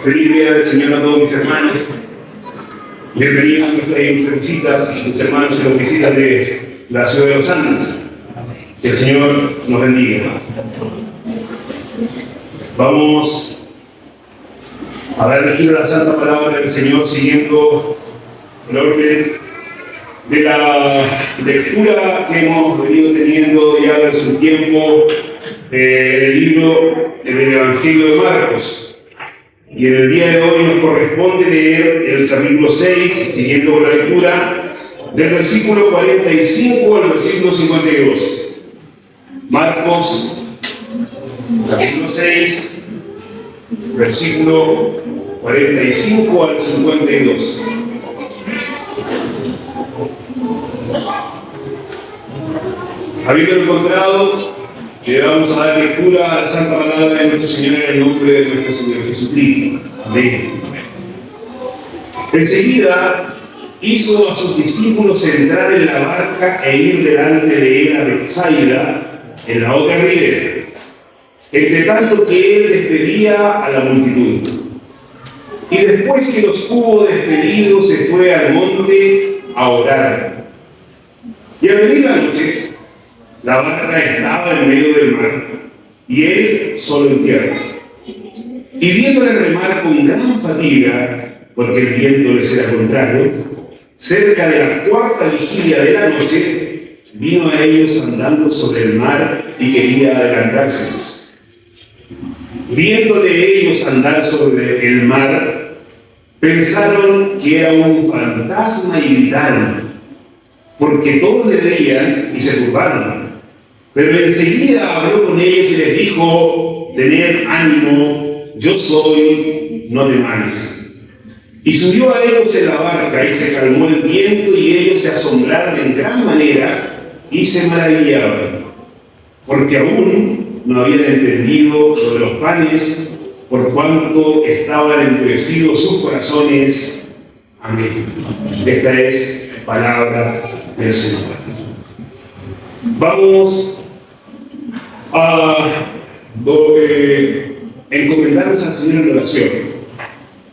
Feliz día del Señor a todos mis hermanos. Bienvenidos a nuestras visitas, mis hermanos en las visitas de la ciudad de Los Andes. Que el Señor nos bendiga. Vamos a dar lectura a la Santa Palabra del Señor siguiendo el orden de la lectura que hemos venido teniendo ya desde un tiempo el libro del Evangelio de Marcos. Y en el día de hoy nos corresponde leer el capítulo 6, siguiendo con la lectura, del versículo 45 al versículo 52. Marcos, capítulo 6, versículo 45 al 52. Habiendo encontrado, le vamos a dar lectura a la Santa Palabra de nuestro Señor en el nombre de nuestro Señor Jesucristo. Amén. Enseguida hizo a sus discípulos entrar en la barca e ir delante de él a Betsaida, en la otra ribera, entre tanto que él despedía a la multitud. Y después que los hubo despedido, se fue al monte a orar. Y al venir la noche, la barca estaba en medio del mar, y él solo en tierra. Y viéndole remar con gran fatiga, porque el viento les era contrario, cerca de la cuarta vigilia de la noche, vino a ellos andando sobre el mar y quería adelantárseles. Viéndole ellos andar sobre el mar, pensaron que era un fantasma y gritaron, porque todos le veían y se turbaron. Pero enseguida habló con ellos y les dijo: tened ánimo, yo soy, no temáis. Y subió a ellos en la barca y se calmó el viento, y ellos se asombraron en gran manera y se maravillaban, porque aún no habían entendido lo de los panes, por cuanto estaban endurecidos sus corazones. Amén. Esta es palabra del Señor. Vamos a encomendarnos al Señor en oración.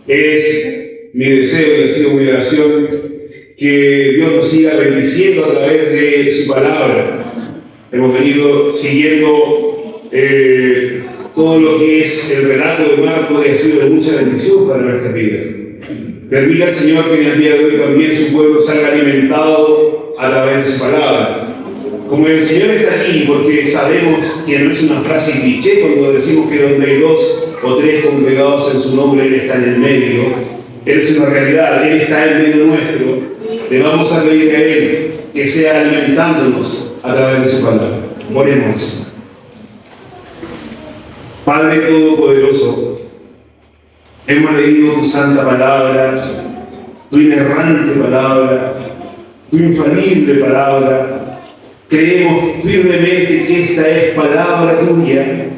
Es mi deseo y ha sido mi oración que Dios nos siga bendiciendo a través de su palabra. Hemos venido siguiendo todo lo que es el relato de Marcos, y ha sido de mucha bendición para nuestras vidas. Permita al Señor que en el día de hoy también su pueblo salga alimentado a través de su palabra. Como el Señor está aquí, porque sabemos que no es una frase cliché cuando decimos que donde hay dos o tres congregados en su nombre, Él está en el medio. Él es una realidad, Él está en medio nuestro. Le vamos a pedir a Él que sea alimentándonos a través de su palabra. Oremos. Padre Todopoderoso, hemos leído tu santa palabra, tu inerrante palabra, tu infalible palabra. Creemos firmemente que esta es palabra tuya,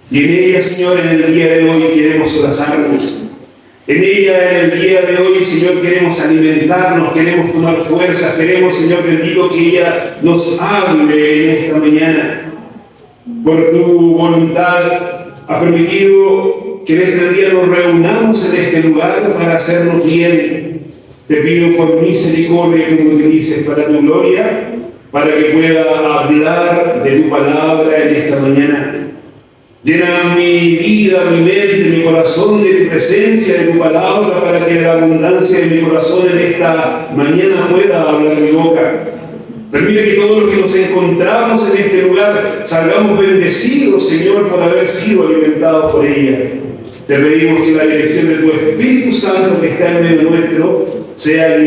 y en ella, Señor, en el día de hoy queremos abrazarnos. En ella, en el día de hoy, Señor, queremos alimentarnos, queremos tomar fuerzas, queremos, Señor bendito, que ella nos hable en esta mañana. Por tu voluntad, has permitido que en este día nos reunamos en este lugar para hacernos bien. Te pido por misericordia que me utilices para tu gloria, para que pueda hablar de tu palabra en esta mañana. Llena mi vida, mi mente, mi corazón de tu presencia, de tu palabra, para que de la abundancia de mi corazón en esta mañana pueda hablar mi boca. Permite que todos los que nos encontramos en este lugar salgamos bendecidos, Señor, por haber sido alimentados por ella. Te pedimos que la dirección de tu Espíritu Santo que está en medio nuestro sea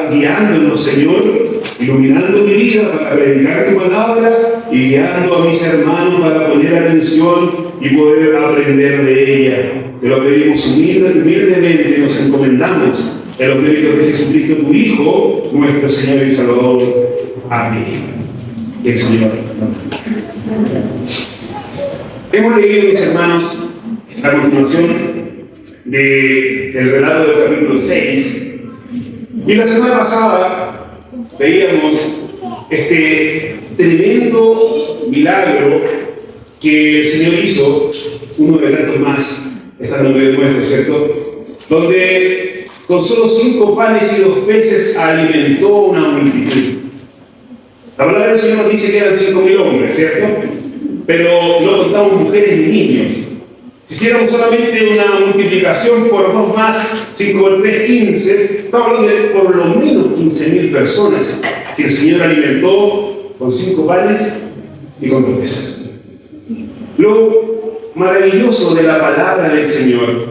guiándonos, Señor, iluminando mi vida para predicar tu palabra y guiando a mis hermanos para poner atención y poder aprender de ella. Te lo pedimos humildemente, nos encomendamos en los méritos de Jesucristo, tu Hijo, nuestro Señor y Salvador. Amén. El Señor. Hemos leído, mis hermanos, la continuación del relato del capítulo 6. Y la semana pasada veíamos este tremendo milagro que el Señor hizo, uno de tantos más, están en medio nuestro, ¿cierto? Donde con solo 5 panes y 2 peces alimentó una multitud. La palabra del Señor nos dice que eran 5.000 hombres, ¿cierto? Pero no contamos mujeres ni niños. Si hiciéramos solamente una multiplicación por 2 más, 5 por 3, 15, estamos hablando de por lo menos 15.000 personas que el Señor alimentó con 5 panes y con 2 peces. Lo maravilloso de la palabra del Señor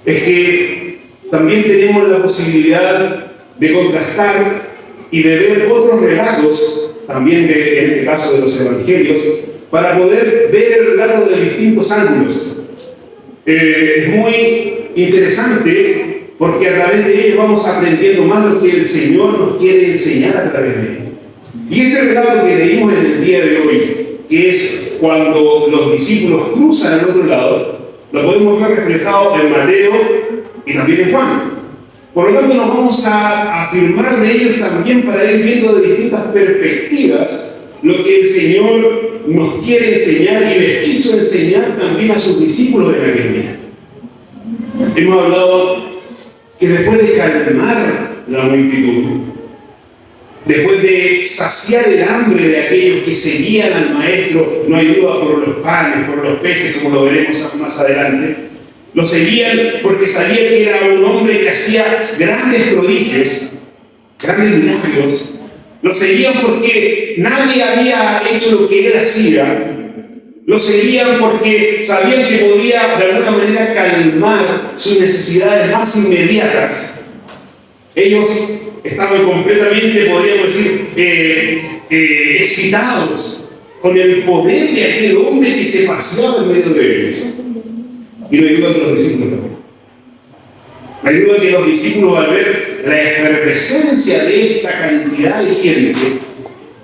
es que también tenemos la posibilidad de contrastar y de ver otros relatos, también en este caso de los evangelios, para poder ver el relato de distintos ángulos. Es muy interesante porque a través de ello vamos aprendiendo más lo que el Señor nos quiere enseñar a través de él. Y este relato que leímos en el día de hoy, que es cuando los discípulos cruzan al otro lado, lo podemos ver reflejado en Mateo y también en Juan. Por lo tanto, nos vamos a afirmar de ellos también para ir viendo de distintas perspectivas lo que el Señor nos quiere enseñar y les quiso enseñar también a sus discípulos en aquel día. Hemos hablado que después de calmar la multitud, después de saciar el hambre de aquellos que seguían al Maestro, no hay duda por los panes, por los peces, como lo veremos más adelante, lo seguían porque sabían que era un hombre que hacía grandes prodigios, grandes milagros. Lo seguían porque nadie había hecho lo que él hacía. Lo seguían porque sabían que podía de alguna manera calmar sus necesidades más inmediatas. Ellos estaban completamente, podríamos decir, excitados con el poder de aquel hombre que se paseaba en medio de ellos. Y no ayuda que los discípulos también. Me ayuda que los discípulos, al ver la efervescencia de esta cantidad de gente,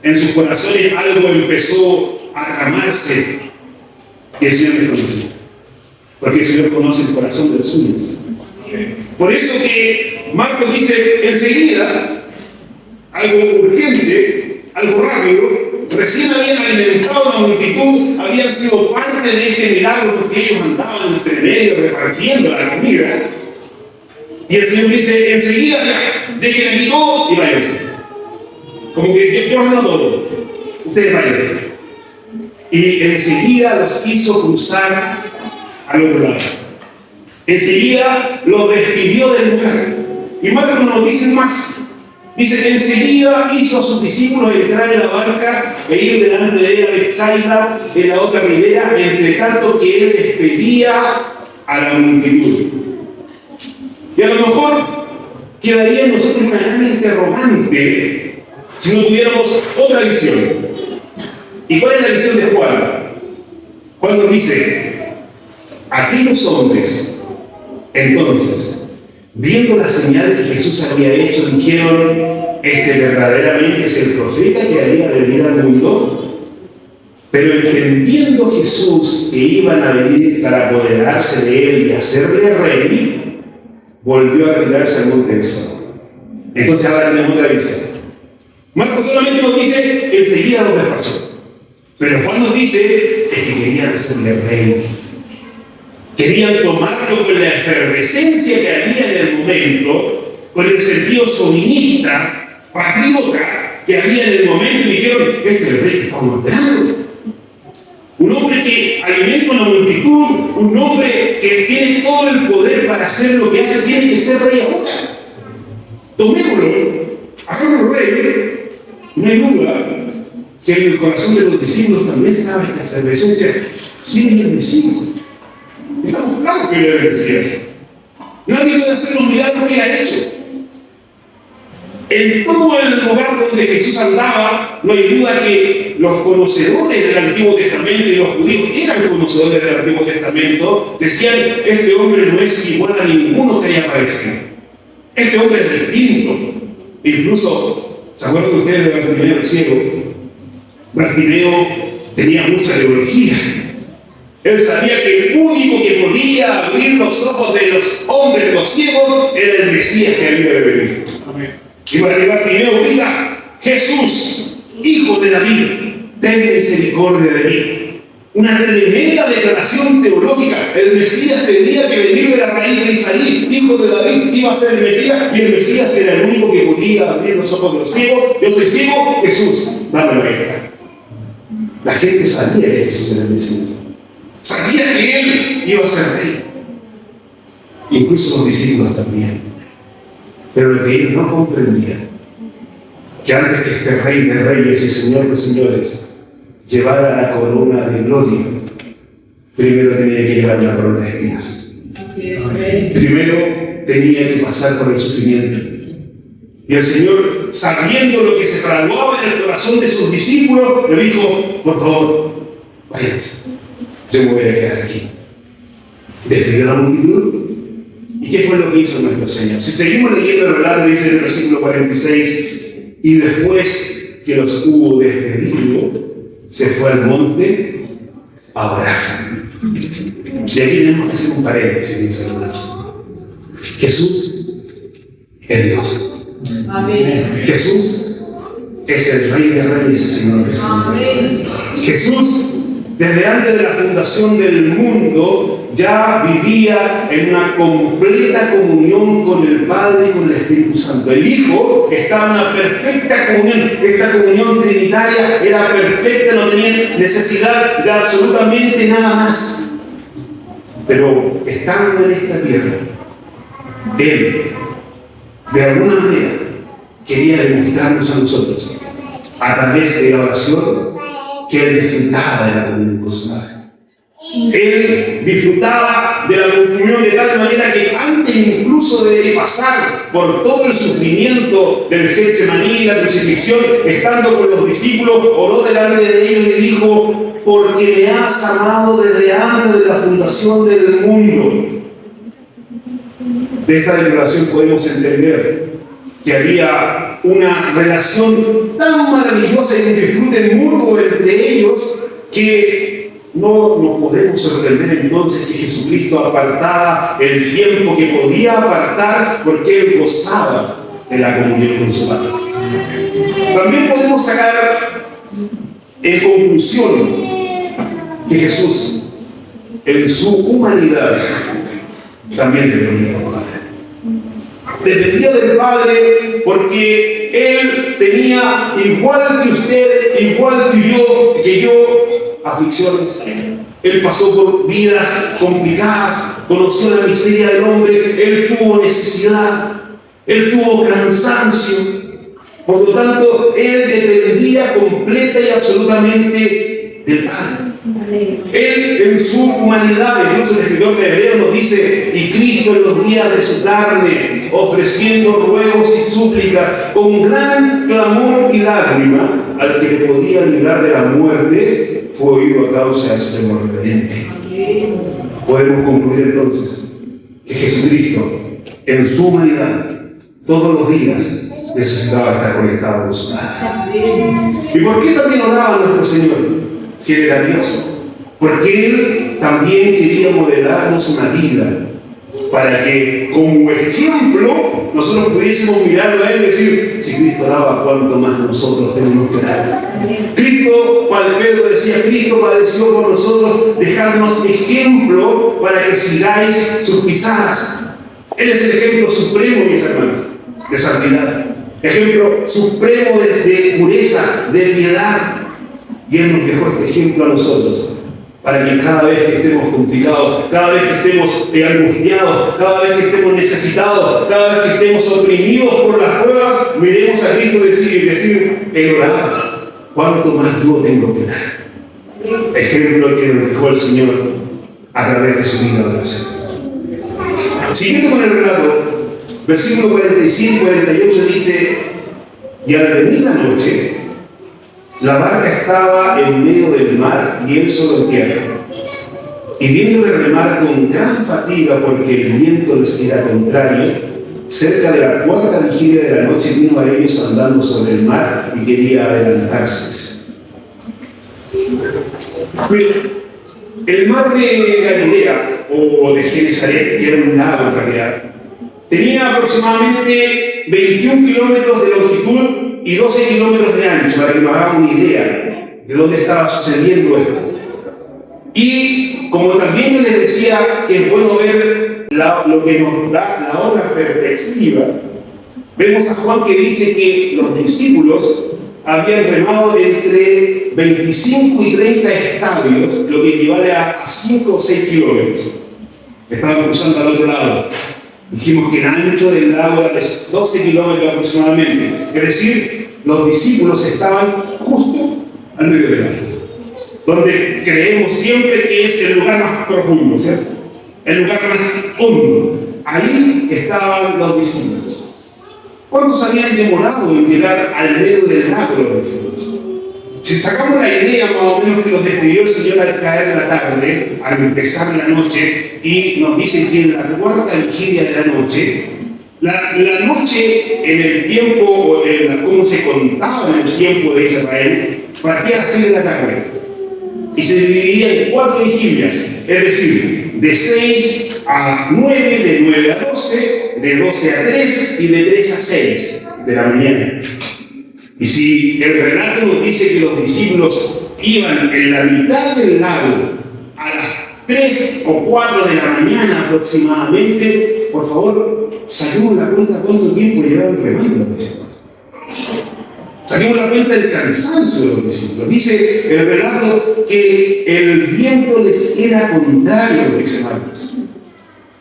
en sus corazones algo empezó a tramarse y el Señor les conocía. Porque el Señor conoce el corazón de los suyos. Por eso que Marcos dice enseguida, algo urgente, algo rápido, recién habían alimentado a la multitud, habían sido parte de este milagro porque ellos andaban entre medio repartiendo la comida. Y el Señor dice, enseguida ya, dejen aquí todo y váyanse. Como que yo ordeno todo, ustedes váyanse. Y enseguida los hizo cruzar al otro lado. Enseguida los despidió del lugar. Y Marcos nos dice más. Dice, enseguida hizo a sus discípulos entrar en la barca e ir delante de él a Betsaida, en la otra ribera, entre tanto que él despedía a la multitud. Y a lo mejor quedaría en nosotros una gran interrogante si no tuviéramos otra visión. ¿Y cuál es la visión de Juan? Juan nos dice, aquellos hombres, entonces, viendo la señal que Jesús había hecho, dijeron, este verdaderamente es el profeta que había de venir al mundo. Pero entendiendo Jesús que iban a venir para apoderarse de él y hacerle rey, volvió a retirarse al monte del sol. Entonces ahora tenemos otra visión. Marcos solamente nos dice, enseguida los despachó. Pero Juan nos dice que querían hacerle rey. Querían tomarlo con la efervescencia que había en el momento, con el sentido sovinista, patriota que había en el momento, y dijeron, este es el rey que estamos esperando. Un hombre que alimenta a una multitud, un hombre que tiene todo el poder para hacer lo que hace, tiene que ser rey ahora. Tomémoslo, hagámoslo rey. No hay duda que en el corazón de los discípulos también estaba esta efervescencia. Sí, es el Mesías. Estamos claros que era el Mesías. Nadie puede hacer los milagros que ha hecho. En todo el lugar donde Jesús andaba, no hay duda que los conocedores del Antiguo Testamento, y los judíos eran conocedores del Antiguo Testamento, decían, este hombre no es igual a ninguno que haya aparecido. Este hombre es distinto. Incluso, ¿se acuerdan ustedes de Bartimeo el ciego? Bartimeo tenía mucha teología. Él sabía que el único que podía abrir los ojos de los hombres, los ciegos, era el Mesías que había de venir. Amén. Y Bartimeo grita, Jesús, hijo de David, ten misericordia de mí. Una tremenda declaración teológica. El Mesías tenía que venir de la raíz de Isaí, hijo de David, iba a ser el Mesías, y el Mesías era el único que podía abrir los ojos de los ciegos. Yo soy ciego, Jesús, dámelo acá. La gente sabía que Jesús era el Mesías. Sabía que Él iba a ser rey. Incluso los discípulos también. Pero lo que ellos no comprendían, que antes que este Rey de Reyes y Señor de Señores llevara la corona de gloria, primero tenía que llevar una corona de espinas. Primero tenía que pasar por el sufrimiento. Y el Señor, sabiendo lo que se fraguaba en el corazón de sus discípulos, le dijo: por favor, váyanse, yo me voy a quedar aquí. Despidió a la multitud. ¿Y qué fue lo que hizo nuestro Señor? Si seguimos leyendo el relato, dice en el versículo 46, y después que los hubo despedido, se fue al monte a orar. Y aquí tenemos que hacer un paréntesis, mis hermanos. Jesús es Dios. Amén. Jesús es el Rey de Reyes y Señor de Señores. Jesús, desde antes de la fundación del mundo, ya vivía en una completa comunión con el Padre y con el Espíritu Santo. El Hijo estaba en una perfecta comunión. Esta comunión trinitaria era perfecta, no tenía necesidad de absolutamente nada más. Pero estando en esta tierra, Él, de alguna manera, quería demostrarnos a nosotros, a través de la oración, que Él disfrutaba de la comunión con su Padre. Él disfrutaba de la comunión de tal manera que antes incluso de pasar por todo el sufrimiento del Getsemaní, la crucifixión, estando con los discípulos, oró delante de ellos y dijo: porque me has amado desde antes de la fundación del mundo. De esta declaración podemos entender que había una relación tan maravillosa y un disfrute mutuo entre ellos que no nos podemos sorprender entonces que Jesucristo apartaba el tiempo que podía apartar porque Él gozaba de la comunión con su Padre. También podemos sacar en conclusión que Jesús, en su humanidad, también dependía del Padre. Dependía del Padre porque Él tenía, igual que usted, igual que yo, aflicciones. Él pasó por vidas complicadas, conoció la miseria del hombre, Él tuvo necesidad, Él tuvo cansancio. Por lo tanto, Él dependía completa y absolutamente del Padre. Él en su humanidad, incluso el escritor de Hebreos nos dice: y Cristo en los días de su carne, ofreciendo ruegos y súplicas con gran clamor y lágrima al que le podía librar de la muerte, fue oído a causa de su temor reverente. Podemos concluir entonces que Jesucristo en su humanidad todos los días necesitaba estar conectado con su Padre. ¿Y por qué también oraba a nuestro Señor? Si Él era Dios, porque Él también quería modelarnos una vida para que como ejemplo nosotros pudiésemos mirarlo a Él y decir: si Cristo oraba, ¿cuánto más nosotros tenemos que orar? Cristo, Pedro decía, Cristo padeció por nosotros, dejándonos ejemplo para que sigáis sus pisadas. Él es el ejemplo supremo, mis hermanos, de santidad, ejemplo supremo de pureza, de piedad. Y Él nos dejó este ejemplo a nosotros, para que cada vez que estemos complicados, cada vez que estemos angustiados, cada vez que estemos necesitados, cada vez que estemos oprimidos por las pruebas, miremos a Cristo y decir: Él oraba, ¿cuánto más yo tengo que dar? Ejemplo que nos dejó el Señor a través de su vida de oración. Siguiendo con el relato, versículo 45 y 48 dice: y al venir la noche, la barca estaba en medio del mar y él solo en tierra. Y viéndole remar con gran fatiga porque el viento les era contrario, cerca de la cuarta vigilia de la noche vino a ellos andando sobre el mar y quería adelantárseles. El mar de Galilea, o de Genesaret, que era un lago en realidad, tenía aproximadamente 21 kilómetros de longitud y 12 kilómetros de ancho, para que nos hagamos una idea de dónde estaba sucediendo esto. Y como también yo les decía que es bueno ver lo que nos da la otra perspectiva, vemos a Juan que dice que los discípulos habían remado entre 25 y 30 estadios, lo que equivale a 5 o 6 kilómetros. Estaban cruzando al otro lado. Dijimos que el ancho del lago era de 12 kilómetros aproximadamente. Es decir, los discípulos estaban justo al medio del lago, donde creemos siempre que es el lugar más profundo, ¿cierto? El lugar más hondo. Ahí estaban los discípulos. ¿Cuántos habían demorado en llegar al medio del lago los discípulos? Si sacamos la idea más o menos que los despidió el Señor al caer de la tarde, al empezar la noche, y nos dice que en la cuarta vigilia de la noche, la noche en el tiempo, o cómo se contaba en el tiempo de Israel, partía a las 6 de la tarde y se dividía en 4 vigilias, es decir, de 6 a 9, de 9 a 12, de 12 a 3 y de 3 a 6 de la mañana. Y si el relato nos dice que los discípulos iban en la mitad del lago a las 3 o 4 de la mañana aproximadamente, por favor, saquemos la cuenta cuánto tiempo llevaban remando los discípulos. Saquemos la cuenta del cansancio de los discípulos. Dice el relato que el viento les era contrario, dice Marcos.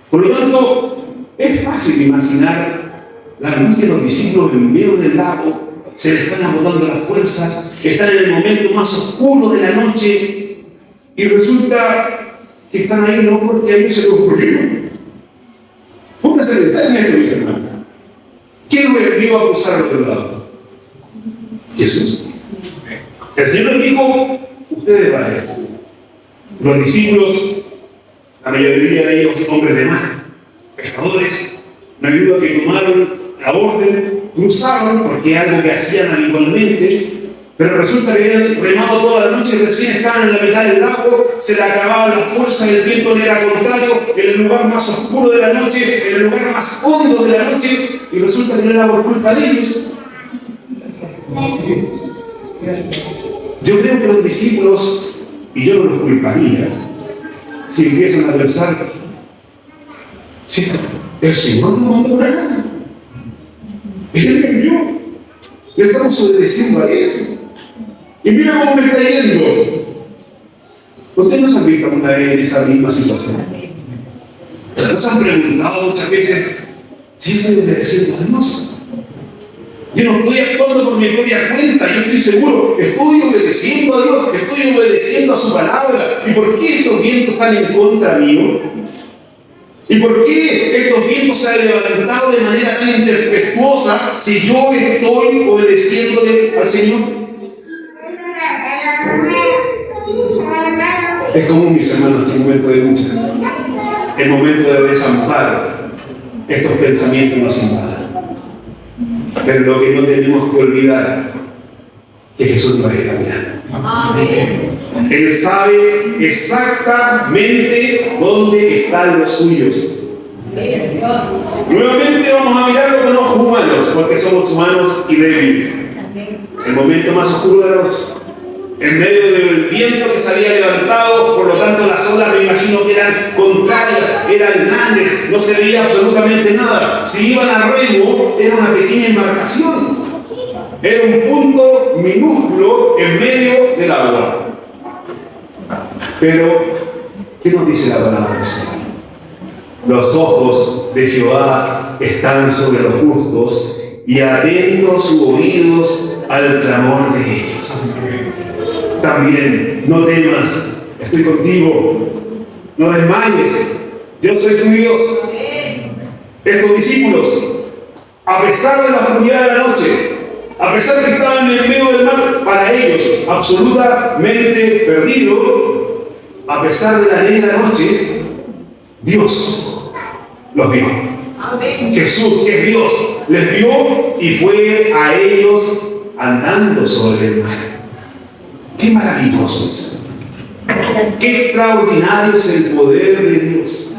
Por lo tanto, es fácil imaginar la angustia de los discípulos en medio del lago. Se les están agotando las fuerzas, están en el momento más oscuro de la noche y resulta que están ahí no porque a ellos se les ocurrió. Pónganse a pensar en esto, mis hermanos. ¿Quién los envió a cruzar al otro lado? Jesús. El Señor les dijo, ustedes vayan. Los discípulos, la mayoría de ellos hombres de mar, pescadores, no ayuda que tomaron la orden, cruzaron, porque es algo que hacían habitualmente, pero resulta que habían remado toda la noche, recién estaban en la mitad del lago, se le acababan las fuerzas, el viento le era contrario, en el lugar más oscuro de la noche, en el lugar más hondo de la noche, y resulta que no era por culpa de ellos. Yo creo que los discípulos, y yo no los culparía, si empiezan a pensar, si el Señor nos mandó por acá, Él me envió, le estamos obedeciendo a Él, y mira cómo me está yendo. ¿Ustedes no se han visto alguna vez en esa misma situación? ¿Nos han preguntado muchas veces si estoy obedeciendo a Dios? Yo no estoy actuando por mi propia cuenta, yo estoy seguro, estoy obedeciendo a Dios, estoy obedeciendo a su palabra. ¿Y por qué estos vientos están en contra mío? ¿Y por qué estos vientos se han levantado de manera tan intempestuosa si yo estoy obedeciéndole al Señor? Es común, mis hermanos, que en momento de lucha, en momento de desamparo, estos pensamientos nos invadan. Pero lo que no tenemos que olvidar es que Jesús nos está mirando. Amén. Él sabe exactamente dónde están los suyos. Nuevamente vamos a mirarlo con ojos humanos, porque somos humanos y débiles. El momento más oscuro de la noche, en medio del viento que se había levantado, por lo tanto las olas me imagino que eran contrarias, eran grandes, no se veía absolutamente nada. Si iban a remo, era una pequeña embarcación, era un punto minúsculo en medio del agua. Pero, ¿qué nos dice la palabra del Señor? Los ojos de Jehová están sobre los justos y atentos sus oídos al clamor de ellos. También, no temas, estoy contigo, no desmayes, yo soy tu Dios. Estos discípulos, a pesar de la oscuridad de la noche, a pesar de que estaban en el medio del mar, para ellos absolutamente perdido, a pesar de la negra noche, Dios los vio. Amén. Jesús, que es Dios, les vio y fue a ellos andando sobre el mar. ¡Qué maravilloso es! ¡Qué extraordinario es el poder de Dios!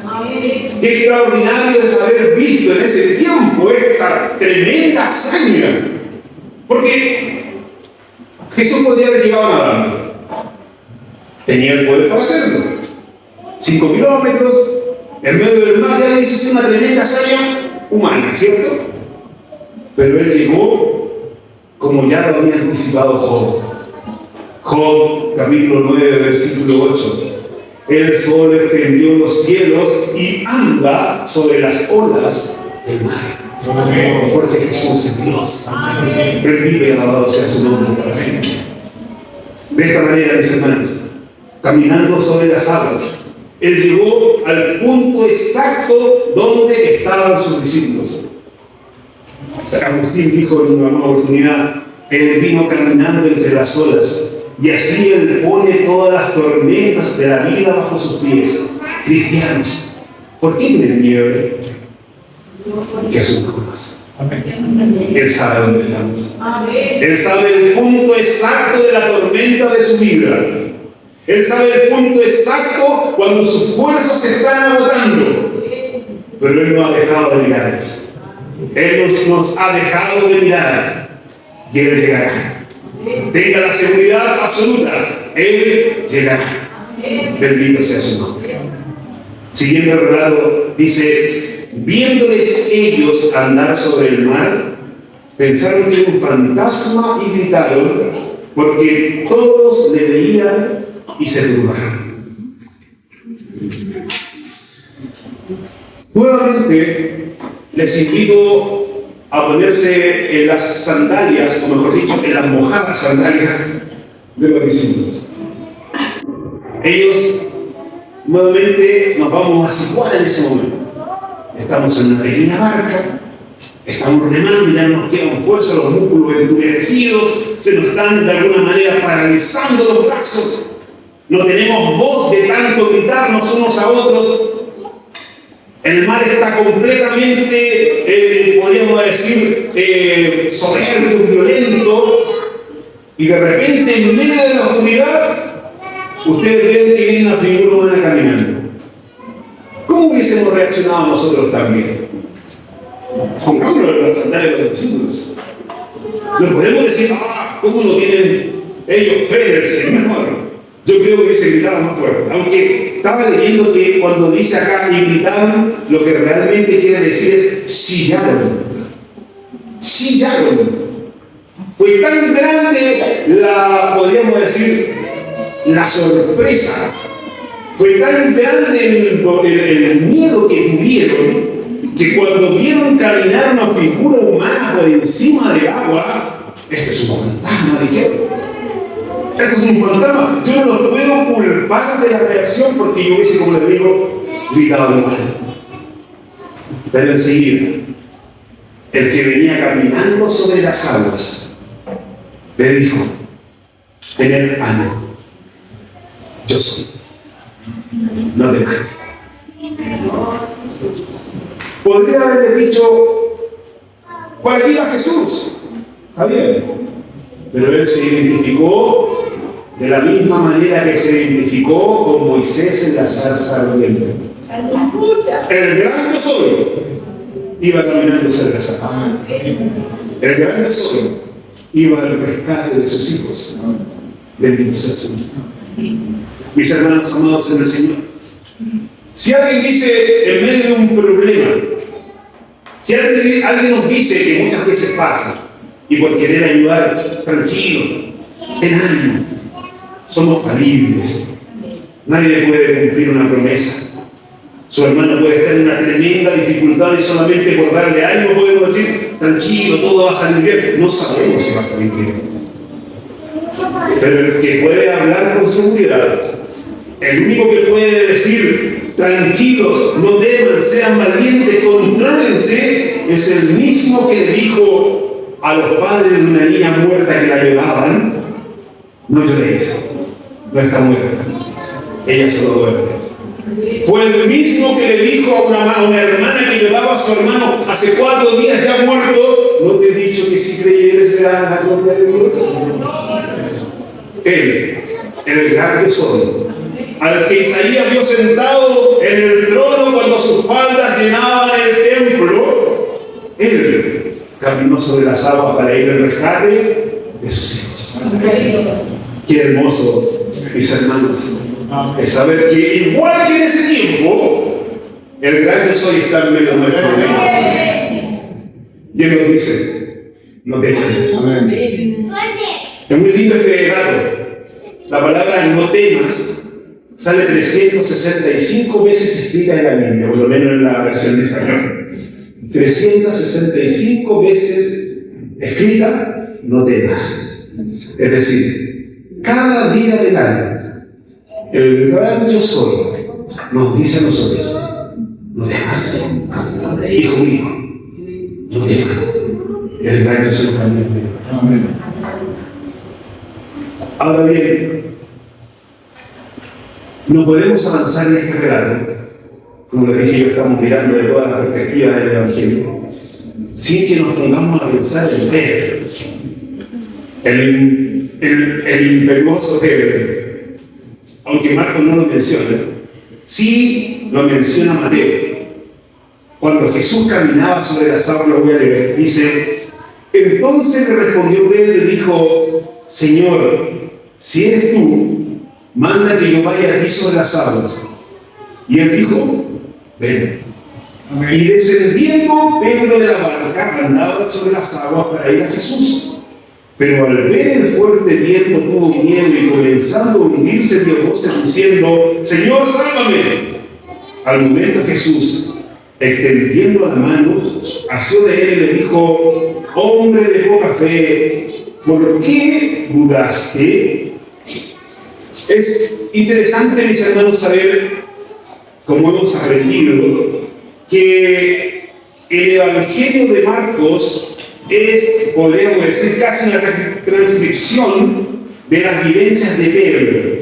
¡Qué extraordinario es haber visto en ese tiempo esta tremenda hazaña! Porque Jesús podría haber llegado nadando. Tenía el poder para hacerlo. 5 kilómetros, en medio del mar, ya dices una tremenda hazaña humana, ¿cierto? Pero él llegó como ya lo había anticipado Job. Job, capítulo 9, versículo 8. El sol extendió los cielos y anda sobre las olas del mar. Porque Jesús es Dios. Bendito y alabado sea su nombre para siempre. De esta manera, mis hermanos, caminando sobre las aguas, él llegó al punto exacto donde estaban sus discípulos. Agustín dijo en una oportunidad: él vino caminando entre las olas, y así él pone todas las tormentas de la vida bajo sus pies. Cristianos, ¿por qué tienen miedo? Que eso no pasa. Él sabe dónde estamos. Él sabe el punto exacto de la tormenta de su vida. Él sabe el punto exacto cuando sus fuerzas se están agotando. Pero Él no ha dejado de mirarnos. Él nos ha dejado de mirar. Y Él llegará. Tenga la seguridad absoluta. Él llegará. Bendito sea su nombre. Siguiendo el relato, dice: viéndoles ellos andar sobre el mar, pensaron que era un fantasma y gritaron, porque todos le veían y se turbaron. Nuevamente les invito a ponerse en las sandalias, o mejor dicho, en las mojadas sandalias de los discípulos. Ellos nuevamente nos vamos a situar en ese momento. Estamos en una pequeña barca, estamos remando y ya no nos quedan fuerza, los músculos entumecidos, se nos están de alguna manera paralizando los brazos, no tenemos voz de tanto gritarnos unos a otros. El mar está completamente, podríamos decir, soberbio, violento, y de repente, en medio de la oscuridad, ustedes ven que viene una figura humana caminando. ¿Cómo hubiésemos reaccionado nosotros también? Pongámonos en las sandalias de los discípulos. No podemos decir: ¿cómo no tienen ellos fe en el Señor? Yo creo que se gritaban más fuerte. Aunque estaba leyendo que cuando dice acá y gritaban, lo que realmente quiere decir es chillaron. Chillaron. Fue tan grande podríamos decir, la sorpresa. Fue tan grande el miedo que tuvieron, que cuando vieron caminar una figura humana por encima del agua, esto es un fantasma, dijeron. Esto es un fantasma. Yo no lo puedo culpar de la reacción, porque yo hubiese, como les digo, gritado igual. Pero enseguida, el que venía caminando sobre las aguas le dijo: tened ánimo, yo soy, no temáis. Podría haberle dicho: ¿para qué iba Jesús? Está bien. Pero él se identificó de la misma manera que se identificó con Moisés en la zarza ardiente. El gran yo soy iba caminando sobre la zarza. El gran yo soy iba al rescate de sus hijos. Bendito sea su nombre. Mis hermanos amados en el Señor, si alguien dice en medio de un problema, si alguien nos dice, que muchas veces pasa, y por querer ayudar, tranquilo, ten ánimo, somos falibles, nadie puede cumplir una promesa. Su hermano puede estar en una tremenda dificultad y solamente por darle ánimo podemos decir: tranquilo, todo va a salir bien. No sabemos si va a salir bien. Pero el que puede hablar con seguridad, el único que puede decir: tranquilos, no teman, sean valientes, contrólense, es el mismo que le dijo a los padres de una niña muerta que la llevaban: no lloréis, no está muerta, ella solo duerme. Fue el mismo que le dijo a una hermana que llevaba a su hermano hace 4 días ya muerto: ¿no te he dicho que si creyeres verás la gloria de Dios? Él, el gran yo soy, al que Isaías vio sentado en el trono cuando sus faldas llenaban el templo, él caminó sobre las aguas para ir al rescate de sus hijos. Qué hermoso mis hermanos, es saber que igual que en ese tiempo, el gran yo soy está en medio nuestro. Y Él nos dice, no temas. Es muy lindo este dato. La palabra no temas sale 365 veces escrita en la Biblia, por lo menos en la versión de español. 365 veces escrita, no temas. Es decir, cada día del año, el gran yo soy nos dice a nosotros, no temas, hijo mío, no temas. El gran yo soy también. Ahora bien, no podemos avanzar en este relato, como les dije yo, estamos mirando de todas las perspectivas del Evangelio, sin que nos pongamos a pensar en Pedro, el impetuoso Pedro. Aunque Marcos no lo menciona, sí lo menciona Mateo. Cuando Jesús caminaba sobre las aguas, lo voy a leer, dice, entonces le respondió Pedro y dijo, Señor, si eres tú, manda que yo vaya aquí sobre las aguas. Y él dijo, ven. Amén. Y descendiendo Pedro de la barca, andaba sobre las aguas para ir a Jesús. Pero al ver el fuerte viento tuvo miedo y comenzando a hundirse dio voces diciendo, Señor, sálvame. Al momento Jesús, extendiendo la mano, asió de él y le dijo, hombre de poca fe, ¿por qué dudaste? Es interesante, mis hermanos, saber, como hemos aprendido, que el Evangelio de Marcos es, podríamos decir, casi una transcripción de las vivencias de Pedro.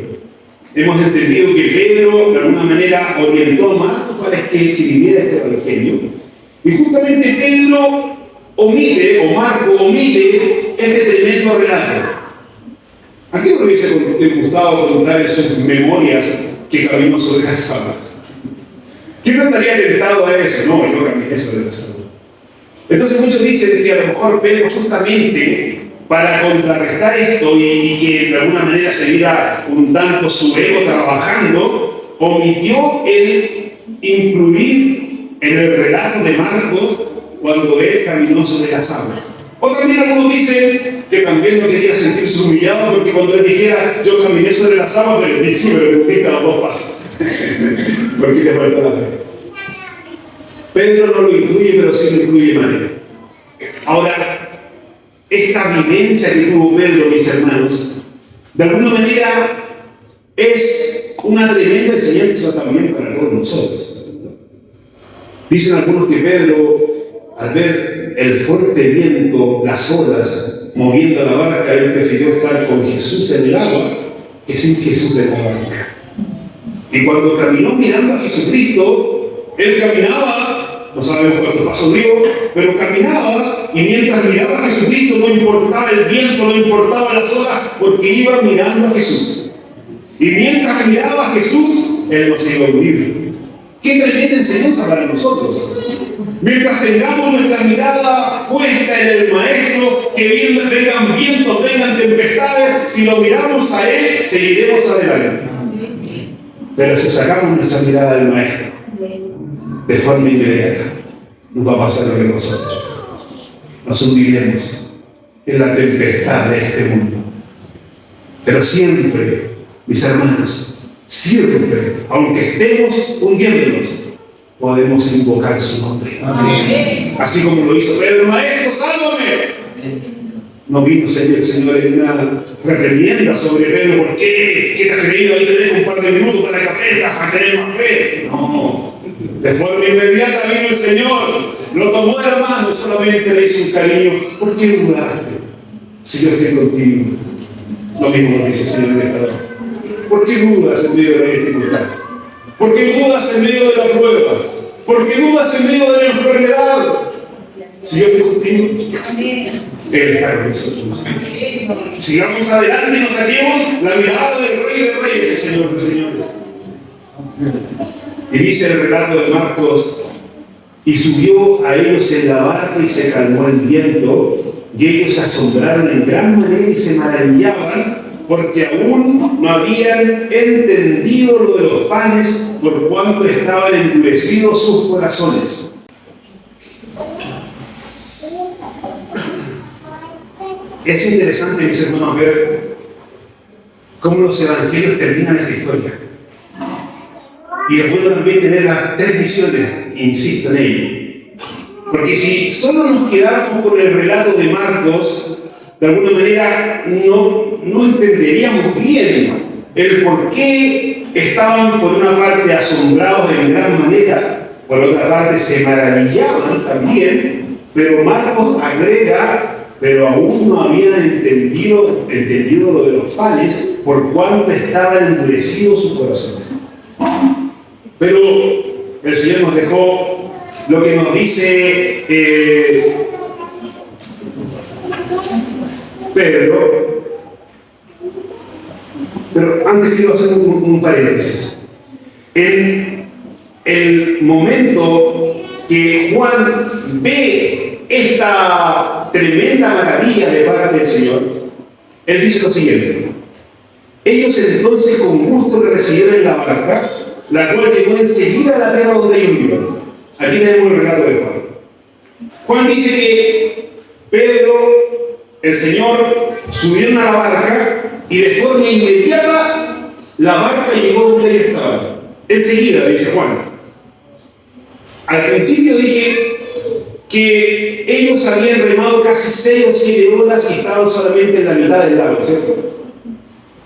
Hemos entendido que Pedro, de alguna manera, orientó a Marcos para que escribiera este Evangelio. Y justamente Pedro omite, o Marcos omite, este tremendo relato. ¿A quién le hubiese gustado contar en sus memorias que caminó sobre las aguas? ¿Quién no estaría tentado a eso? No, yo caminé sobre las aguas. Entonces muchos dicen que a lo mejor Pedro justamente para contrarrestar esto y que de alguna manera se viera un tanto su ego trabajando, omitió el incluir en el relato de Marcos cuando él caminó sobre las aguas. O también algunos dicen que también no quería sentirse humillado porque cuando él dijera yo caminé sobre las aguas, pero él sí, pero te a los 2 pasos. Porque te falta la fe. Pedro no lo incluye, pero sí lo incluye Mateo. Ahora, esta vivencia que tuvo Pedro, mis hermanos, de alguna manera es una tremenda enseñanza también para todos nosotros. Dicen algunos que Pedro, al ver el fuerte viento, las olas moviendo la barca, él prefirió estar con Jesús en el agua que sin Jesús en la barca. Y cuando caminó mirando a Jesucristo, él caminaba, no sabemos cuántos pasos dio, pero caminaba y mientras miraba a Jesucristo no importaba el viento, no importaba las olas, porque iba mirando a Jesús. Y mientras miraba a Jesús, él no se iba a hundir. ¡Qué tremenda enseñanza para nosotros! Mientras tengamos nuestra mirada puesta en el Maestro, que vengan vientos, vengan tempestades, si lo miramos a Él, seguiremos adelante. Pero si sacamos nuestra mirada del Maestro, de forma inmediata, nos va a pasar lo que nosotros. Nos hundiremos en la tempestad de este mundo. Pero siempre, mis hermanos, siempre, aunque estemos hundiéndonos, podemos invocar su nombre. Amén. Así como lo hizo Pedro, Maestro, sálvame. No vino el Señor en una reprimienda sobre Pedro. ¿Por qué? ¿Qué te has creído? Ahí te dejo un par de minutos para que aprendas a tener más fe. No. De forma inmediata vino el Señor, lo tomó de la mano y solamente le hizo un cariño. ¿Por qué dudaste? Si yo estoy contigo. Lo mismo lo dice el Señor de esta hora. ¿Por qué dudas en medio de la dificultad? ¿Por qué dudas en medio de la prueba? ¿Por qué dudas en medio de la enfermedad? Si yo estoy contigo, Él está con nosotros. Sigamos adelante y nos saquemos la mirada del Rey de Reyes, el Señor de Señores. Y dice el relato de Marcos, y subió a ellos en la barca y se calmó el viento, y ellos se asombraron en gran manera y se maravillaban porque aún no habían entendido lo de los panes, por cuanto estaban endurecidos sus corazones. Es interesante, mis hermanos, ver cómo los evangelios terminan esta historia. Y es bueno también tener las tres visiones, insisto en ello. Porque si solo nos quedáramos con el relato de Marcos, de alguna manera no entenderíamos bien el por qué estaban por una parte asombrados en gran manera, por otra parte se maravillaban también, pero Marcos agrega, pero aún no habían entendido lo de los panes, por cuanto estaban endurecidos sus corazones. Pero el Señor nos dejó lo que nos dice Pedro. Pero antes quiero hacer un paréntesis. En el momento que Juan ve esta tremenda maravilla de parte del Señor, él dice lo siguiente: ellos entonces con gusto le recibieron en la barca, la cual llegó enseguida a la tierra donde ellos vivían. Aquí tenemos el relato de Juan. Juan dice que Pedro, el Señor, subieron a la barca y de forma inmediata la barca llegó donde ellos estaban. Enseguida, dice Juan. Al principio dije que ellos habían remado casi 6 o 7 horas y estaban solamente en la mitad del lago, ¿cierto?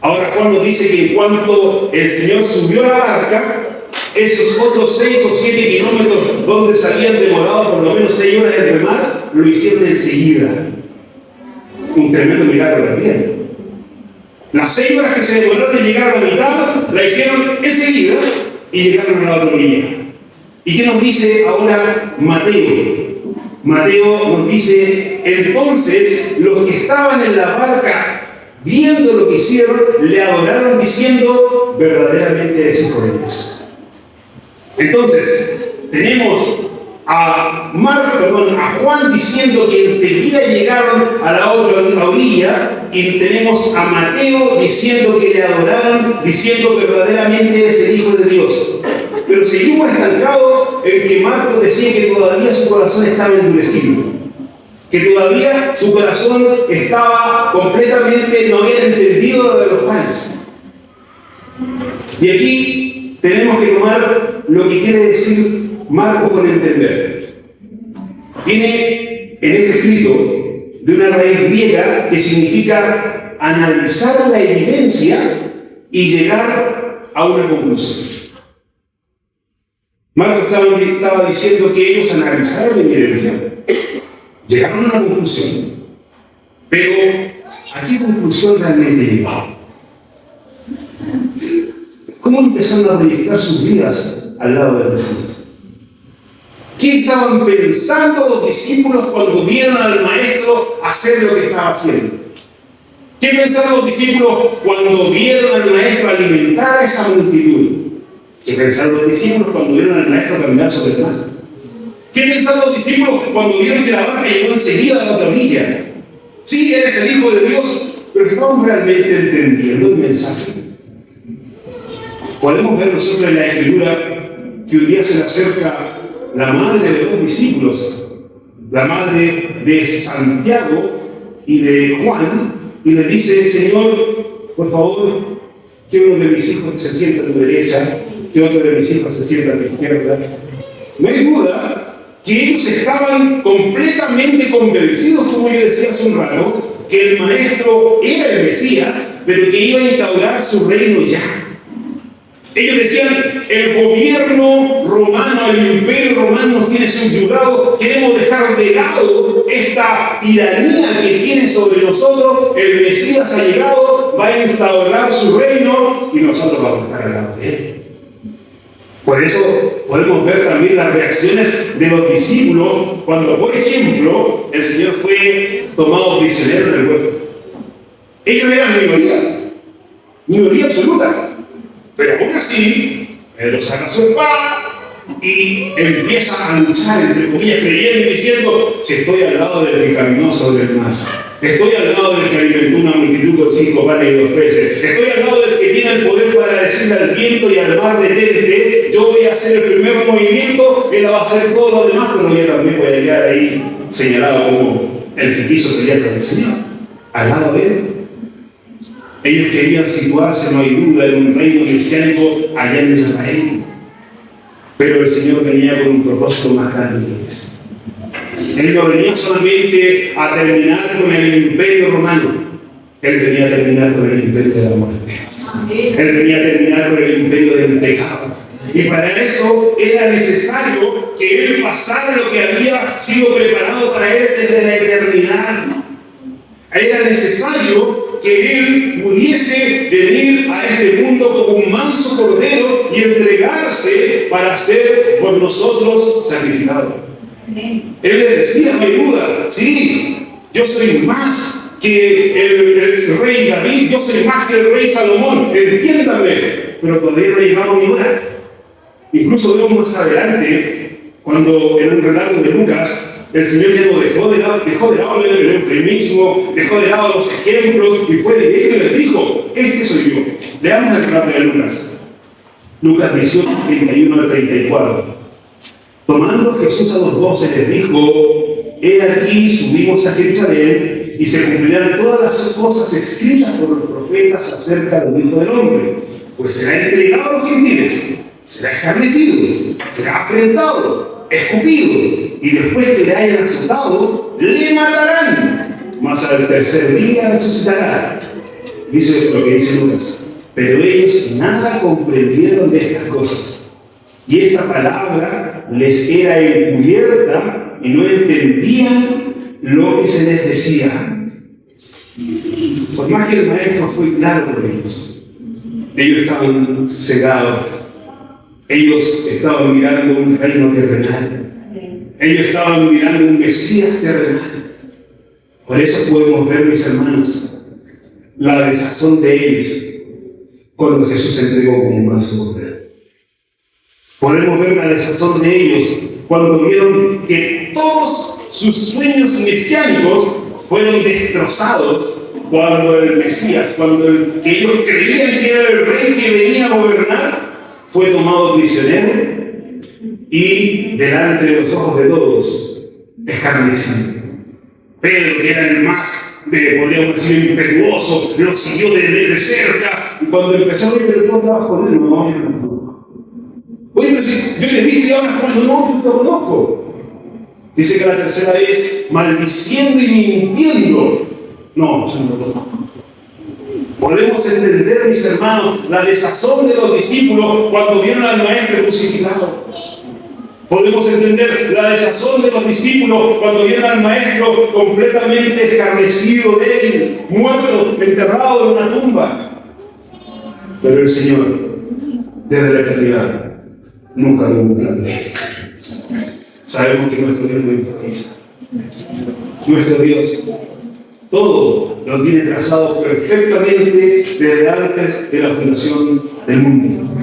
Ahora Juan nos dice que en cuanto el Señor subió a la barca, esos otros 6 o 7 kilómetros donde se habían demorado por lo menos 6 horas de remar, lo hicieron enseguida. Un tremendo milagro también. Las 6 horas que se demoraron en llegar a la mitad, la hicieron enseguida y llegaron a la otra orilla. ¿Y qué nos dice ahora Mateo? Mateo nos dice: entonces los que estaban en la barca, viendo lo que hicieron, le adoraron diciendo: verdaderamente eres hijo de Dios. Entonces, tenemos a Juan diciendo que enseguida llegaron a la otra orilla, y tenemos a Mateo diciendo que le adoraron diciendo: verdaderamente eres el Hijo de Dios. Pero seguimos estancados en que Marcos decía que todavía su corazón estaba endurecido, que todavía su corazón estaba completamente, no había entendido lo de los panes. Y aquí tenemos que tomar lo que quiere decir Marcos con entender. Viene en este escrito de una raíz griega que significa analizar la evidencia y llegar a una conclusión. Marcos estaba diciendo que ellos analizaron la evidencia, llegaron a una conclusión. Pero ¿a qué conclusión realmente llegaron? ¿Cómo empezaron a proyectar sus vidas al lado del Mesías? ¿Qué estaban pensando los discípulos cuando vieron al Maestro hacer lo que estaba haciendo? ¿Qué pensaron los discípulos cuando vieron al Maestro alimentar a esa multitud? ¿Qué pensaron los discípulos cuando vieron al Maestro caminar sobre el mar? ¿Qué pensaron los discípulos cuando vieron que la barca llegó enseguida a la otra orilla? Sí, eres el Hijo de Dios, pero ¿estaban realmente entendiendo el mensaje? Podemos ver nosotros en la Escritura que un día se le acerca la madre de 2 discípulos, la madre de Santiago y de Juan, y le dice: Señor, por favor, que uno de mis hijos se sienta a tu derecha, que otro de mis hijos se sienta a tu izquierda. No hay duda que ellos estaban completamente convencidos, como yo decía hace un rato, que el Maestro era el Mesías, pero que iba a instaurar su reino ya. Ellos decían: el gobierno romano, el imperio romano nos tiene subyugados, queremos dejar de lado esta tiranía que tiene sobre nosotros, el Mesías ha llegado, va a instaurar su reino y nosotros vamos a estar al lado de él. Por eso podemos ver también las reacciones de los discípulos cuando, por ejemplo, el Señor fue tomado prisionero en el huerto. Ellos eran minoría absoluta. Pero aún así, Pedro saca su espada y empieza a luchar, entre comillas, creyendo y diciendo: si estoy al lado del que caminó sobre el mar, Estoy al lado del que alimentó una multitud con 5 panes y 2 peces. Estoy al lado del que tiene el poder para decirle al viento y al mar detente. Yo voy a hacer el primer movimiento, él va a hacer todo lo demás, pero yo también voy a quedar ahí señalado como el que quiso pelear con el Señor, al lado de él. Ellos querían situarse, no hay duda, en un reino mesiánico allá en Israel. Pero el Señor venía con un propósito más grande que ese. Él no venía solamente a terminar con el imperio romano, Él venía a terminar con el imperio de la muerte. Él venía a terminar con el imperio del pecado. Y para eso era necesario que Él pasara lo que había sido preparado para Él desde la eternidad. Era necesario que Él pudiese venir a este mundo como un manso cordero y entregarse para ser por nosotros sacrificado. Él le decía, no hay duda, sí, yo soy más que el rey David, yo soy más que el rey Salomón, entiéndanme, pero todavía no ha llegado mi hora. Incluso vemos más adelante, cuando en un relato de Lucas, el Señor ya no dejó de lado el eufemismo, dejó de lado los ejemplos y fue directo y les dijo, este soy yo. Leamos el relato de Lucas. Lucas 18, 31 al 34. Tomando Jesús a los 12 les dijo, he aquí subimos a Jerusalén y se cumplirán todas las cosas escritas por los profetas acerca del Hijo del Hombre, pues será entregado a los gentiles, será escarnecido, será afrentado, escupido, y después que le hayan azotado, le matarán, mas al tercer día resucitará. Dice lo que dice Lucas. Pero ellos nada comprendieron de estas cosas. Y esta palabra les era encubierta y no entendían lo que se les decía. Por más que el maestro fue claro con ellos estaban cegados. Ellos estaban mirando un reino terrenal. Ellos estaban mirando un Mesías terrenal. Por eso podemos ver, mis hermanos, la desazón de ellos cuando Jesús se entregó como un manso cordero. Podemos ver la desazón de ellos cuando vieron que todos sus sueños mesiánicos fueron destrozados cuando el Mesías, cuando el que ellos creían que era el rey que venía a gobernar, fue tomado prisionero y delante de los ojos de todos escarnecido. Pedro, que era el más, podríamos decir, impetuoso, lo siguió de cerca, y cuando empezó a ver que todo estaba con él, no. Oye, pero si yo le vi que hablas con él, no, yo lo conozco. Dice que la tercera vez, maldiciendo y mintiendo, no, yo no lo conozco. Podemos entender, mis hermanos, la desazón de los discípulos cuando vieron al maestro crucificado. Podemos entender la desazón de los discípulos cuando vieron al maestro completamente escarnecido, débil, muerto, enterrado en una tumba. Pero el Señor, desde la eternidad, nunca lo hubo plan de él. Sabemos que nuestro Dios no empatiza. Nuestro Dios todo lo tiene trazado perfectamente desde antes de la fundación del mundo.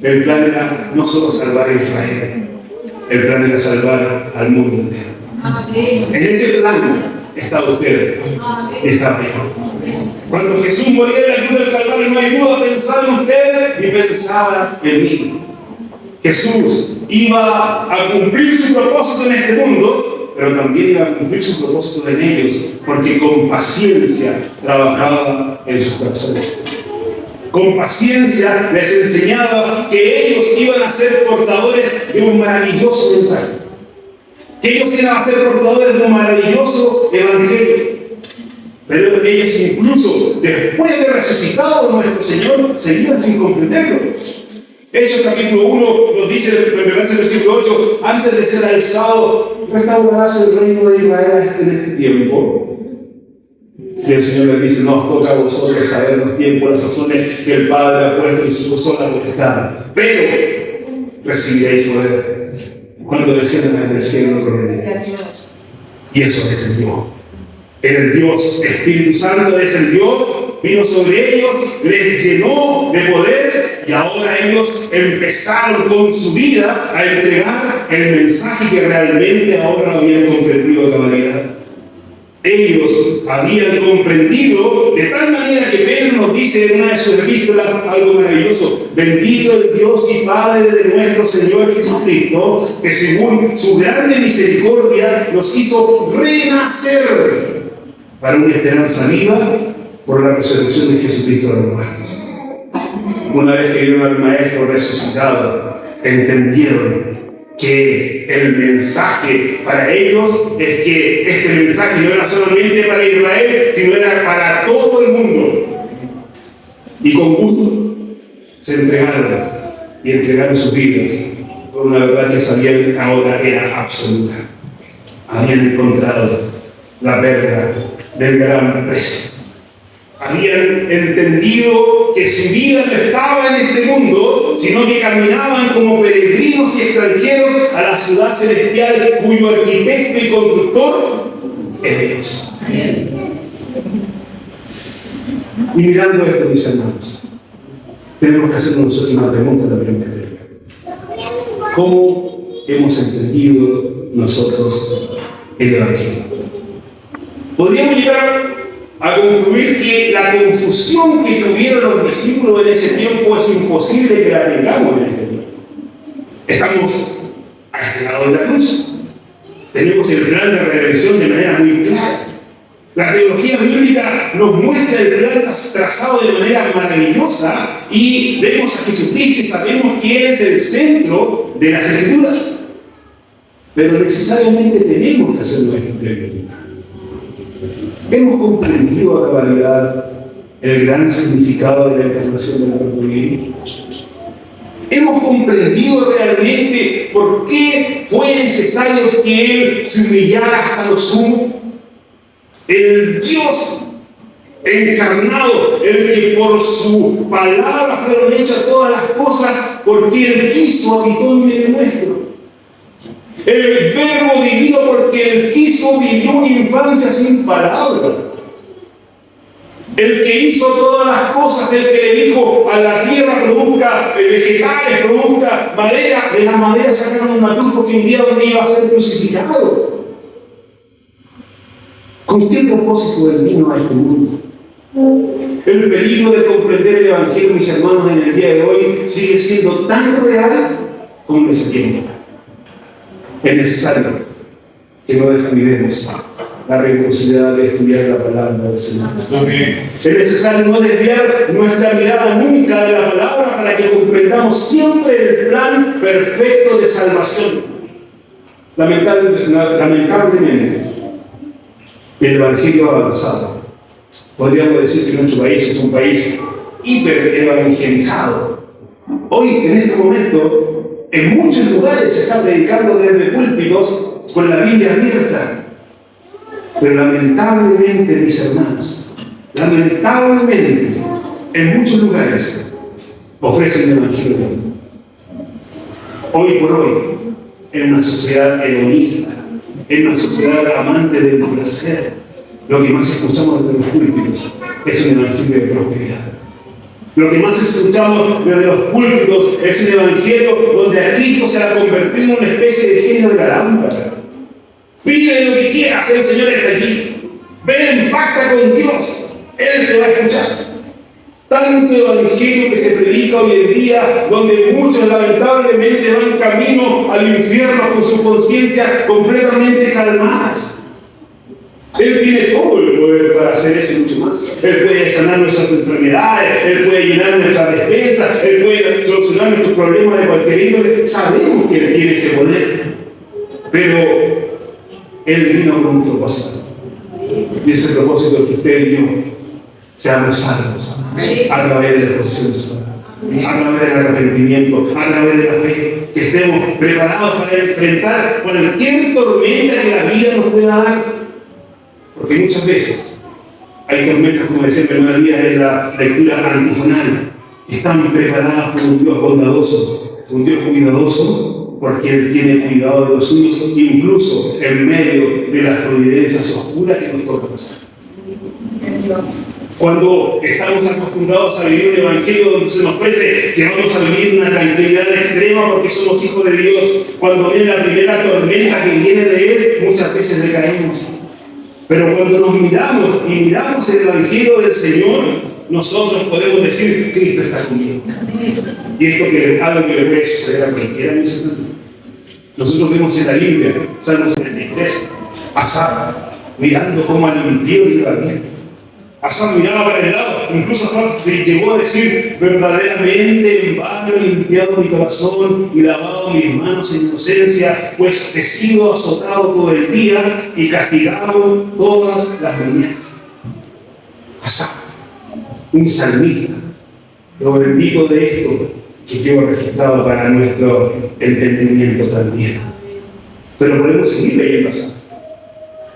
El plan era no solo salvar a Israel, el plan era salvar al mundo entero. En ese plan está usted y está peor. Cuando Jesús moría en la cruz del Calvario, no hay duda, pensaba en usted y pensaba en mí. Jesús iba a cumplir su propósito en este mundo, pero también iba a cumplir su propósito en ellos, porque con paciencia trabajaba en sus corazones. Con paciencia les enseñaba que ellos iban a ser portadores de un maravilloso mensaje, que ellos iban a ser portadores de un maravilloso evangelio. Pero ellos, incluso después de resucitado nuestro Señor, seguían sin comprenderlo. Hechos capítulo 1 nos dice en el versículo 8, antes de ser alzado, restaurarás el reino de Israel en este tiempo. Y el Señor les dice, no os toca a vosotros saber los tiempos, las sazones que el Padre ha puesto en su sola potestad. Pero recibiréis poder cuando desciendan del cielo con él. Y eso es el Dios. El Dios, Espíritu Santo es el Dios, vino sobre ellos, les llenó de poder y ahora ellos empezaron con su vida a entregar el mensaje que realmente ahora no habían comprendido a cabalidad. Ellos habían comprendido de tal manera que Pedro nos dice en una de sus epístolas algo maravilloso: bendito el Dios y Padre de nuestro Señor Jesucristo, que según su grande misericordia nos hizo renacer para una esperanza viva por la resurrección de Jesucristo de los muertos. Una vez que vieron al Maestro resucitado, entendieron que el mensaje para ellos es que este mensaje no era solamente para Israel, sino era para todo el mundo. Y con gusto se entregaron sus vidas por una verdad que sabían que ahora era absoluta. Habían encontrado la verdad del gran precio. Habían entendido que su vida no estaba en este mundo, sino que caminaban como peregrinos y extranjeros a la ciudad celestial, cuyo arquitecto y constructor es Dios. Y mirando esto, mis hermanos, tenemos que hacernos nosotros una pregunta también. ¿Cómo hemos entendido nosotros el Evangelio? Podríamos llegar a concluir que la confusión que tuvieron los discípulos en ese tiempo es imposible que la tengamos en este tiempo. Estamos a este lado de la cruz. Tenemos el plan de redención de manera muy clara. La teología bíblica nos muestra el plan trazado de manera maravillosa y vemos a Jesucristo y sabemos que Él es el centro de las Escrituras. Pero necesariamente tenemos que hacerlo esto plenamente. Hemos comprendido a cabalidad el gran significado de la encarnación del Verbo divino. Hemos comprendido realmente por qué fue necesario que Él se humillara hasta lo sumo. El Dios encarnado, el que por su palabra fueron hechas todas las cosas, porque Él quiso, habitó en medio nuestro. El Verbo divino, porque Él quiso, vivió una infancia sin palabras. El que hizo todas las cosas, el que le dijo a la tierra produzca vegetales, produzca madera, de la madera sacaron una cruz porque un día donde iba a ser crucificado. ¿Con qué propósito Él vino a este mundo? El peligro de comprender el Evangelio, mis hermanos, en el día de hoy sigue siendo tan real como en ese tiempo. Es necesario que no descuidemos la rigurosidad de estudiar la palabra del Señor. Es necesario no desviar nuestra mirada nunca de la palabra para que comprendamos siempre el plan perfecto de salvación. Lamentablemente, el Evangelio ha avanzado. Podríamos decir que nuestro país es un país hiper-evangelizado. Hoy, en este momento, en muchos lugares se está predicando desde púlpitos con la Biblia abierta. Pero lamentablemente, mis hermanos, lamentablemente, en muchos lugares ofrecen el Evangelio. Hoy por hoy, en una sociedad hedonista, en una sociedad amante del placer, lo que más escuchamos desde los púlpitos es un evangelio de prosperidad. Lo que más escuchamos desde los púlpitos es un evangelio donde a Cristo se ha convertido en una especie de genio de la lámpara. Pide lo que quieras, el Señor está aquí. Ven, pacta con Dios, Él te va a escuchar. Tanto evangelio que se predica hoy en día, donde muchos lamentablemente van camino al infierno con su conciencia completamente calmadas. Él tiene todo el poder para hacer eso y mucho más. Él puede sanar nuestras enfermedades, Él puede llenar nuestras despensas, Él puede solucionar nuestros problemas de cualquier índole. Sabemos que Él tiene ese poder, pero Él vino con un propósito. Y ese propósito que usted y yo seamos salvos a través de la exposición de su palabra, a través del arrepentimiento, a través de la fe, que estemos preparados para enfrentar cualquier tormenta que la vida nos pueda dar. Porque muchas veces hay tormentas, como decía mi hermana Lía en la lectura antifonal, que están preparadas por un Dios bondadoso, un Dios cuidadoso, porque Él tiene cuidado de los suyos, incluso en medio de las providencias oscuras que nos toca pasar. Cuando estamos acostumbrados a vivir un evangelio donde se nos ofrece que vamos a vivir una tranquilidad extrema porque somos hijos de Dios, cuando viene la primera tormenta que viene de Él, muchas veces decaemos. Pero cuando nos miramos y miramos el Evangelio del Señor, nosotros podemos decir: Cristo está conmigo. Y esto que algo que le puede suceder a cualquiera. Nosotros vemos en la Biblia, Salmos 33, Asaf mirando cómo al impío le iba bien. Asaf miraba para el lado, incluso Asaf llegó a decir: verdaderamente en vano he limpiado mi corazón y lavado mis manos en inocencia, pues he sido azotado todo el día y castigado todas las mañanas. Asaf, un salmista, lo bendito de esto que quedó registrado para nuestro entendimiento también. Pero podemos seguir leyendo Asaf.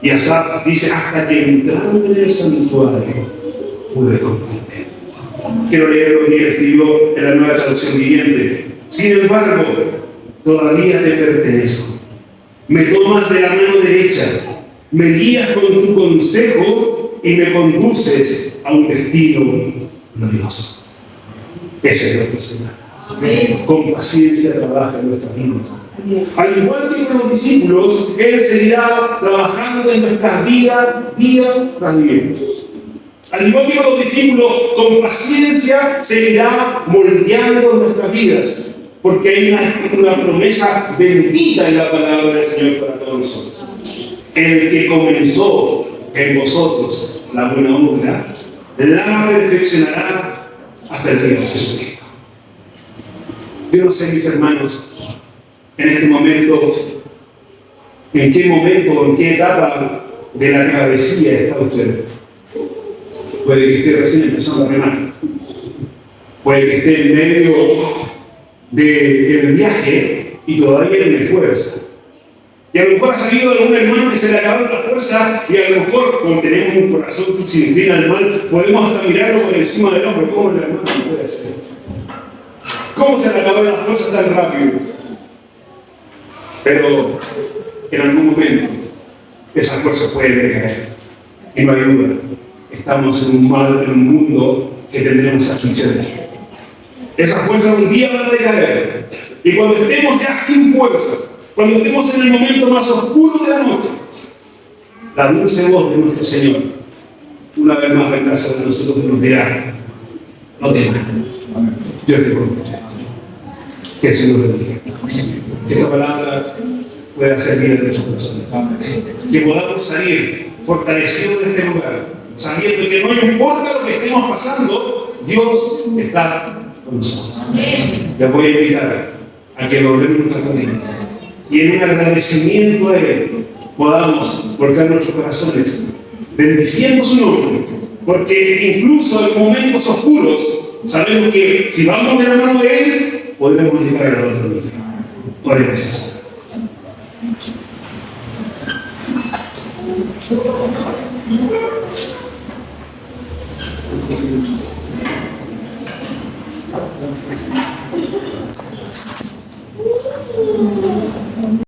Y Asaf dice: hasta que entrando en el santuario pude comprender. Quiero leer lo que él escribió en la Nueva Traducción Viviente. Sin embargo, todavía te pertenezco. Me tomas de la mano derecha, me guías con tu consejo y me conduces a un destino glorioso. Ese es nuestro Señor. Amén. Con paciencia trabaja en nuestras vidas. Al igual que con los discípulos, Él seguirá trabajando en nuestras vidas día tras día. Al igual que con los discípulos, con paciencia seguirá moldeando nuestras vidas, porque hay una promesa bendita en la palabra del Señor para todos nosotros. El que comenzó en vosotros la buena obra, la perfeccionará hasta el día de Jesucristo. Yo no sé, mis hermanos, en este momento, en qué etapa de la travesía está usted. Puede que esté recién empezando a remar, puede que esté en medio del viaje y todavía tiene fuerza. Y a lo mejor ha salido algún hermano que se le acabó la fuerza, y a lo mejor, como tenemos un corazón que se inclina al mal, podemos hasta mirarlo por encima del hombro. ¿Cómo el hermano puede hacer? ¿Cómo se le acabó la fuerza tan rápido? Pero en algún momento esa fuerza puede decaer. Y no hay duda, estamos en un mundo que tendremos aflicciones. Esas fuerzas un día van a decaer. Y cuando estemos ya sin fuerza, cuando estemos en el momento más oscuro de la noche, la dulce voz de nuestro Señor, una vez más vendrá sobre nosotros y nos dirá: no temas, Dios te protege. Que el Señor bendiga. Que esta palabra pueda servir en nuestros corazones. Que podamos salir fortalecidos de este lugar, sabiendo que no importa lo que estemos pasando, Dios está con nosotros. Les voy a invitar a que doblemos nuestras rodillas y en un agradecimiento a Él podamos volcar nuestros corazones bendiciendo su nombre, porque incluso en momentos oscuros sabemos que si vamos de la mano de Él podremos llegar al otro día. Oremos.